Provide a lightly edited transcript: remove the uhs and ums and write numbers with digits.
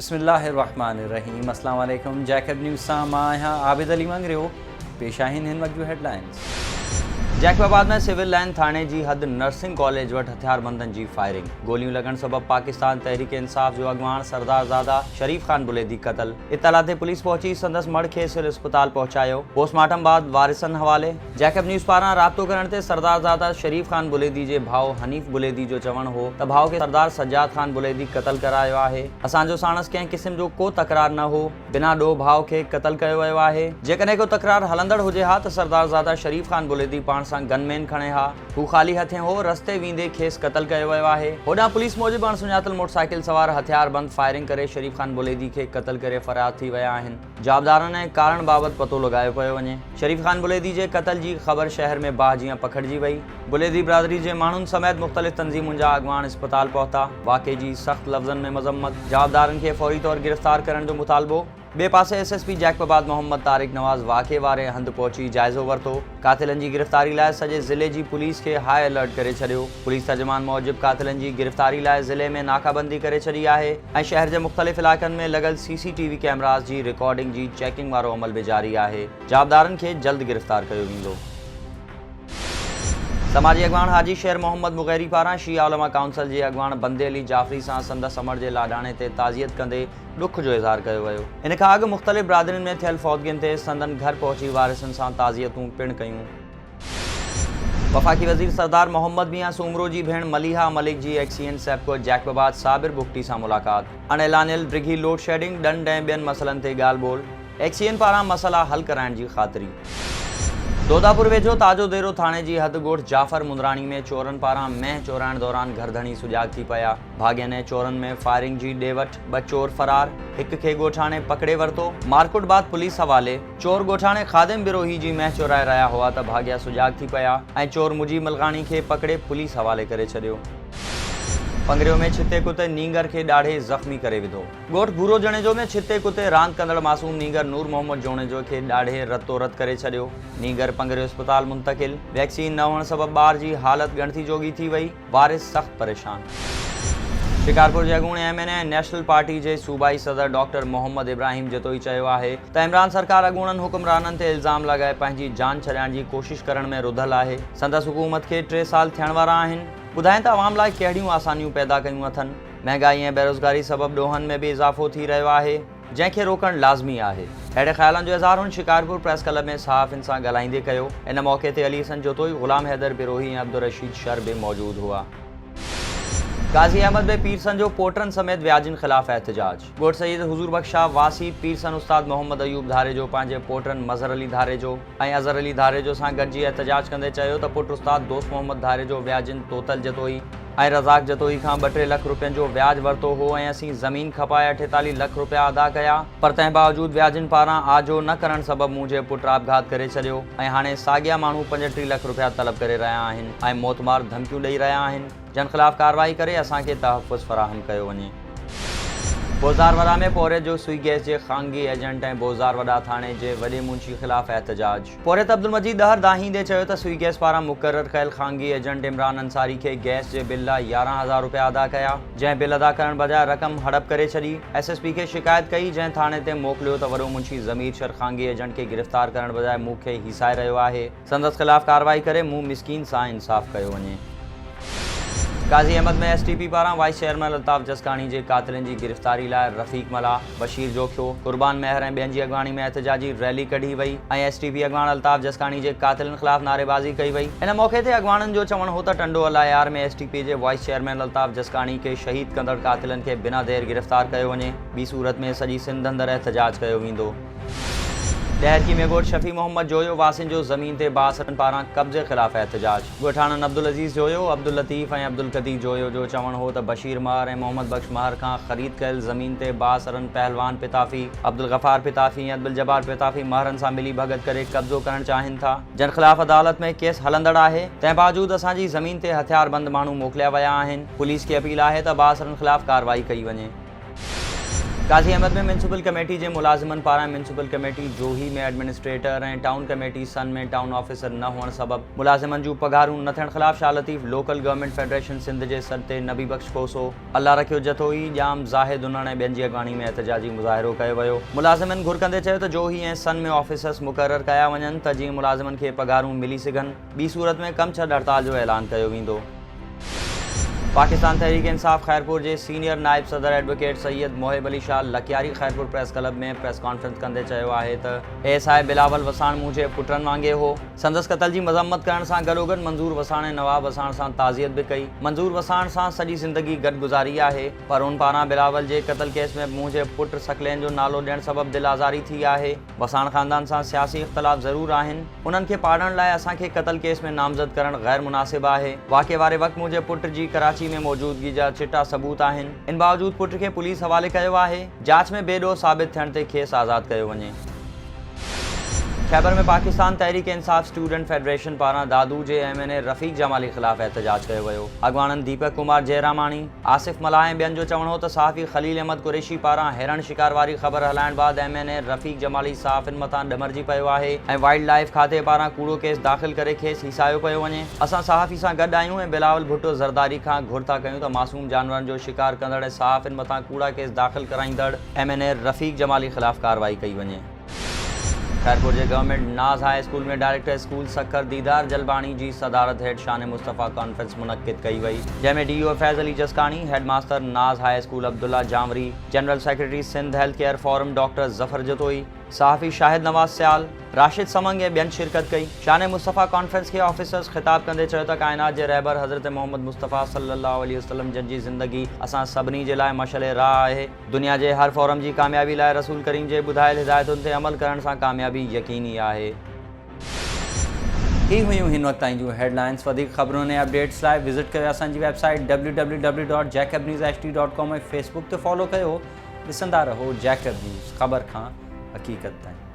बिस्मिल्लाहिर्रहमानिर्रहीम। अस्सलाम वालेकुम। जैकब न्यूज़ सां मां आहियां आबिद अली मंगरियो। पेश आहिनि हिन वक़्त जूं हेडलाइंस। जैकबाबाद में सिविल लाइन थाने जी हद नर्सिंग कॉलेज वटि हथियारबंदनि जी फायरिंग। गोलियूं लॻण सबबि पाकिस्तान तहरीक इंसाफ़ जो अॻवान सरदार ज़ादा शरीफ़ ख़ान बुलेदी क़तल। इत्तला ते पुलिस पहुची संदसि मड़ खे सिविल अस्पताल पहुचायो। पोस्टमार्टम बाद वारिसनि हवाले। जैकब न्यूज़ पारां राब्तो करण ते सरदार ज़ादा शरीफ़ ख़ान बुलेदी जे भाउ हनीफ़ बुलेदी जो चवणु हो त भाउ खे सरदार सज्जाद ख़ान बुलेदी क़तल करायो आहे। असांजो साणसि कंहिं क़िस्म जो को तकरार न हो, बिना ॾोह भाउ खे क़तल कयो वियो आहे। जेकॾहिं को तकरार हलंदड़ हुजे हा त सरदार ज़ादा शरीफ़ ख़ान बुलेदी पाण सां गनमैन खणे हा। हू ख़ाली हथे हो, रस्ते वेंदे खेसि क़तल कयो वियो आहे। होॾां पुलिस मूजिबि अणसुञातल मोटरसाइकिल सवार हथियारबंद फायरिंग करे शरीफ़ ख़ान बुलेदी खे क़तल करे फ़रार थी विया आहिनि। जाबदारनि ऐं कारण बाबति पतो लॻायो पियो वञे। शरीफ़ ख़ान बुलेदी जे क़तल जी ख़बर शहर में बाह जीअं पखिड़िजी वई। बुलेदी बिरादरी जे माण्हुनि समेत मुख़्तलिफ़ तंज़ीमुनि जा अॻवान अस्पताल पहुता। वाक़े जी सख़्त लफ़्ज़नि में मज़म्मत। जाबदारनि खे फ़ौरी तौर गिरफ़्तार करण जो मुतालबो। ॿिए पासे SSP जैकबाबाद मोहम्मद तारिक नवाज़ वाक़े वारे हंधि पहुची जाइज़ो वरितो। कातिलनि जी गिरफ़्तारी लाइ सॼे ज़िले जी पुलिस खे हाई अलर्ट करे छॾियो। पुलिस तर्जुमान मूजिबि कातिलनि जी गिरफ़्तारी लाइ ज़िले में नाकाबंदी करे छॾी आहे ऐं शहर जे मुख़्तलिफ़ इलाइक़नि में लॻल CCTV कैमरास जी रिकॉर्डिंग जी चेकिंग वारो अमल बि जारी आहे। जाबदारनि खे जल्द गिरफ़्तार कयो वेंदो। समाजी अॻवान हाजी शेर मोहम्मद मुग़ैरी पारां शिया उलमा काउंसिल जे अॻवान बंदे अली जाफ़री सां संदसि अमर जे लाॾाणे ते ताज़ियत कंदे ॾुख जो इज़हार कयो वियो। इन खां अॻु मुख़्तलिफ़ बिरादरियुनि में थियल फ़ौतगियुनि ते संदनि घर पहुची वारिसनि सां ताज़ियतूं पिणु कयूं। वफ़ाक़ी वज़ीर सरदार मोहम्मद मियां सूमरो जी भेण मलिहा मलिक जी एक्सीएन सैपको जैकबाबाद साबिर बुगटी सां मुलाक़ात। अणएलानियल ब्रिगी लोड शेडिंग ॾंड ऐं ॿियनि मसइलनि ते ॻाल्हि ॿोल। एक्सीएन पारां मसइला हल कराइण जी ख़ातिरी। दोदापुर वेझो ताजो देरो थाणे जी हद ॻोठ जाफ़र मुंदराणी में चोरनि पारां मेंह चोराइण दौरान घरधणी सुजाॻ थी पिया। भाॻियनि ऐं चोरनि में फायरिंग जी ॾे वठि। ॿ चोर फ़रार, हिक खे ॻोठाणे पकिड़े वरितो। मारकुट बाद पुलिस हवाले। चोर ॻोठाणे ख़ादिम बिरोही जी मेंह चोराए रहिया हुआ त भाॻिया सुजाॻ थी पिया ऐं चोर मुजीब मलकाणी खे पकिड़े पुलिस हवाले करे छॾियो। पंगरियो में छिते कुते नींगर खे ॾाढे ज़ख़्मी करे विधो। ॻोठ भूरो जणेजो में छिते कुते रांदि कंदड़ मासूम नींगर नूर मोहम्मद जोणेजो खे ॾाढे रतो रत करे छॾियो। नींगर पंगरियो अस्पताल मुंतक़िल। वैक्सीन न हुअण सबबि ॿार जी हालत ॻणिती जोगी थी वई। वारिस सख़्त परेशान। शिकारपुर जे अॻूणे MNA ऐं नेशनल पार्टी जे सूबाई सदर डॉक्टर मोहम्मद इब्राहिम जतोई चयो आहे त इमरान सरकार अॻूणनि हुक्मराननि ते इल्ज़ाम लॻाए पंहिंजी जान छॾाइण जी कोशिश करण में रुधल आहे। संदसि हुकूमत खे 3 साल थियण वारा आहिनि। ॿुधाइनि त अवाम लाइ कहिड़ियूं आसानियूं पैदा कयूं अथनि। महांगाई ऐं बेरोज़गारी सबबि ॾोहनि में बि इज़ाफ़ो थी रहियो आहे, जंहिंखे रोकणु लाज़मी आहे। अहिड़े ख़्यालनि जो इज़हार हुन शिकारपुर प्रेस क्लब में सहाफ़ियुनि सां ॻाल्हाईंदे कयो। इन मौक़े ते अली हसन जोतोई, ग़ुलाम हैदर बिरोही ऐं अब्दुल रशीद शर बि मौजूदु हुआ। गाज़ी अहमद में पीरसन जो पोटरनि समेत व्याजिन ख़िलाफ़ एहतजाज। ॻोठ सईद हुज़ूर बख्शा वासी पीरसन उस्ताद मोहम्मद अयूब धारेजो पंहिंजे पोटरनि मज़हर अली धारेजो ऐं अज़हर अली धारेजो सां गॾिजी एहतजाज कंदे चयो त पुट उस्ताद दोस्त मोहम्मद धारेजो व्याजिन तोतल जतोई ऐं रज़ाक जतोई खां 2-3 लख रुपयनि जो व्याज वरितो हो ऐं असीं ज़मीन खपाए 48 लख रुपया अदा कया, पर तंहिं बावजूदि व्याजिन पारां आजो न करण सबबि मुंहिंजे पुट आपघात करे छॾियो ऐं हाणे साॻिया माण्हू 35 लख रुपया तलब करे रहिया आहिनि ऐं मौतमार धमकियूं ॾेई रहिया आहिनि, जन ख़िलाफ़ कार्रवाई करे असांखे तहफ़्फ़ुज़ फ़राहम कयो वञे। बोज़ारवड़ा में पोरे जो सुई गैस जे ख़ानगी एजेंट ऐं बोज़ारवड़ा थाणे जे वॾे मुंशी ख़िलाफ़ एहतजाज। पोरियत अब्दुल मजीद दहर दाहींदे चयो त सुई गैस पारां मुक़ररु कयल ख़ानगी एजेंट इमरान अंसारी खे गैस जे बिल लाइ 11,000 रुपया अदा कया, जंहिं बिल अदा करण बजाए रक़म हड़प करे छॾी। SSP खे शिकायत कई, जंहिं थाणे ते मोकिलियो त वॾो मुंशी ज़मीर शर ख़ानगी एजेंट खे गिरफ़्तार करण बजाए मूंखे हिसाए रहियो आहे। संदसि ख़िलाफ़ कार्रवाई करे मूं मिसकीन सां इंसाफ़ कयो वञे। गाज़ी अहमद में STP पारां वाइस चेयरमैन अल्ताफ़ जसकाणी जे कातिलनि जी गिरफ़्तारी लाइ रफ़ीक मला, बशीर जोखियो, कुर्बान महर ऐं ॿियनि जी अॻवानी में एहतजाजी रैली कढी वई ऐं STP अॻवान अल्ताफ़ जसकाणी जे कातिलनि ख़िलाफ़ नारेबाज़ी कई वई। इन मौक़े ते अॻवाननि जो चवणु हो त टंडो अलायार में STP जे वाइस चेयरमैन अल्ताफ़ जसकाणी खे शहीद कंदड़ कातिलनि खे बिना देर गिरफ़्तार कयो वञे, ॿी सूरत में सॼी सिंध अंदरि एहतजाज कयो वेंदो। ॾहरकी में ॻोठ शफ़ी मोहम्मद जोयो वासियुनि जो ज़मीन ते बासरनि पारां कब्ज़े ख़िलाफ़ एहतजाज। ॻोठाणनि अब्दुल अज़ीज़ जोयो, अब्दुल लतीफ़ ऐं अब्दुल कदीर जोयो जो चवणु हो त बशीर महर ऐं मोहम्मद बख्श महर खां ख़रीद कयल ज़मीन ते बासरनि पहलवान पिताफ़ी, अब्दुल गफ़ार पिताफ़ी ऐं अब्दुल जब्बार पिताफ़ी महरनि सां मिली भगत करे कब्ज़ो करणु चाहिनि था, जन ख़िलाफ़ अदालत में केस हलंदड़ आहे। तंहिं बावजूदि असांजी ज़मीन ते हथियारबंद माण्हू मोकिलिया विया आहिनि। पुलिस खे अपील आहे त बासरनि ख़िलाफ़ कार्रवाई कई वञे। काज़ी अहमद में म्यूनसिपल कमेटी जे मुलाज़िमनि पारां म्यूनसिपल कमेटी जोही में एडमिनिस्ट्रेटर ऐं टाउन कमेटी सन में टाउन ऑफिसर न हुअण सबब मुलाज़िमनि जूं पघारूं न थियण ख़िलाफ़ Shah Latif local government federation Sindh जे सदते नबी बख्श कोसो अल्लाह रखियो जथोई जाम ज़ाहिद उन्हण ऐं ॿियनि जी अॻवानी में एहतजाजी मुज़ाहिरो कयो वियो। मुलाज़िमनि घुर कंदे चयो त जोही ऐं सन में ऑफिसर्स मुक़ररु कया वञनि त जीअं मुलाज़िमनि खे पघारूं मिली सघनि। ॿी सूरत में कम छॾ हड़ताल जो ऐलान कयो वेंदो। पाकिस्तान तहरीक इंसाफ खैरपुर जे सीनियर नायब सदर advocate Syed Mohib Ali Shah Lakiyari Khairpur press club में प्रेस कॉन्फ्रेंस कंदे चयो आहे त एएसआई बिलावल वसाण मुंहिंजे पुटनि वांगुरु हो। संदसि क़त्ल जी मज़म्मत करण सां गॾोगॾु मंज़ूर वसाण ऐं नवाब वसाण सां ताज़ियत बि कई। मंज़ूर वसाण सां सॼी ज़िंदगी गॾु गुज़ारी आहे पर उन पारां बिलावल जे क़त्ल केस में मुंहिंजे पुट सकलेन जो नालो ॾियण सबबि दिलि आज़ारी थी आहे। वसाण ख़ानदान सां सियासी इख़्तिलाफ़ ज़रूरु आहिनि। उन्हनि खे पाड़ण लाइ असांखे क़त्ल केस में नामज़द करणु ग़ैर मुनासिब आहे। वाक़े वारे वक़्तु मुंहिंजे पुट जी कराची में मौजूदगी जा चिटा सबूत आहिनि। इन बावजूद पुट खे पुलिस हवाले कयो आहे। जांच में बेॾो साबित थियण ते खेसि आज़ादु कयो वञे। खैबर में पाकिस्तान तहरीक इंसाफ स्टूडेंट फेडरेशन पारां दादू जे MNA रफ़ीक जमाली ख़िलाफ़ एहतजाज कयो वियो। अॻवाननि दीपक कुमार जयरामाणी, आसिफ मलाह ऐं ॿियनि जो चवणो त सहाफ़ी ख़लील अहमद कुरैशी पारां हिरण शिकार वारी ख़बर हलाइण बाद MNA रफ़ीक जमाली सहाफ़िन मथां ॾमरजी पियो आहे ऐं वाइल्ड लाइफ खाते पारां कूड़ो केस दाख़िल करे खेसि हिसायो पियो वञे। असां सहाफ़ी सां गॾु आहियूं ऐं बिलावल भुट्टो ज़रदारी खां घुर था कयूं त मासूम जानवरनि जो शिकार कंदड़ ऐं सहाफ़िन मथां कूड़ा केस दाख़िल कराईंदड़ MNA रफ़ीक जमाली ख़िलाफ़ कार्रवाई कई वञे। खैरपुर जे गवर्नमेंट नाज़ हाई स्कूल में डायरेक्टर स्कूल सखर दीदार जलबाणी जी सदारत हेठि शान मुस्तफ़ा कॉन्फ्रेंस मुनक़िद कई वई, जंहिंमें DO Faiz Ali Jaskani, head master Naz high school Abdullah Jamri, general secretary Sindh health care forum doctor Zafar Jatoi, सहाफ़ी शाहिद नवाज़ सियाल, राशिद समंग ऐं ॿियनि शिरकत कई। शान मुस्तफ़ा कॉन्फ्रेंस के ऑफिसर्स ख़िताब कंदे चयो त कायनात जे रहबर हज़रत मोहम्मद मुस्तफ़ा सल्लल्लाहु अलैहि वसल्लम जन जी ज़िंदगी असां सभिनी जे लाइ मशअले राह आहे। दुनिया जे हर फोरम जी कामयाबी लाइ रसूल करीम जे ॿुधायल हिदायतुनि ते अमल करण सां कामयाबी यकीनी आहे। ही हुयूं हिन वक़्त ताईं जूं हेडलाइंस। वधीक ख़बरुनि ऐं अपडेट्स लाइ विज़िट कयो असांजी वेबसाइट www.jacobnewsht.com ऐं फेसबुक ते फॉलो कयो। ॾिसंदा रहो जैकब न्यूज़, ख़बर खां हक़ीक़त ताईं।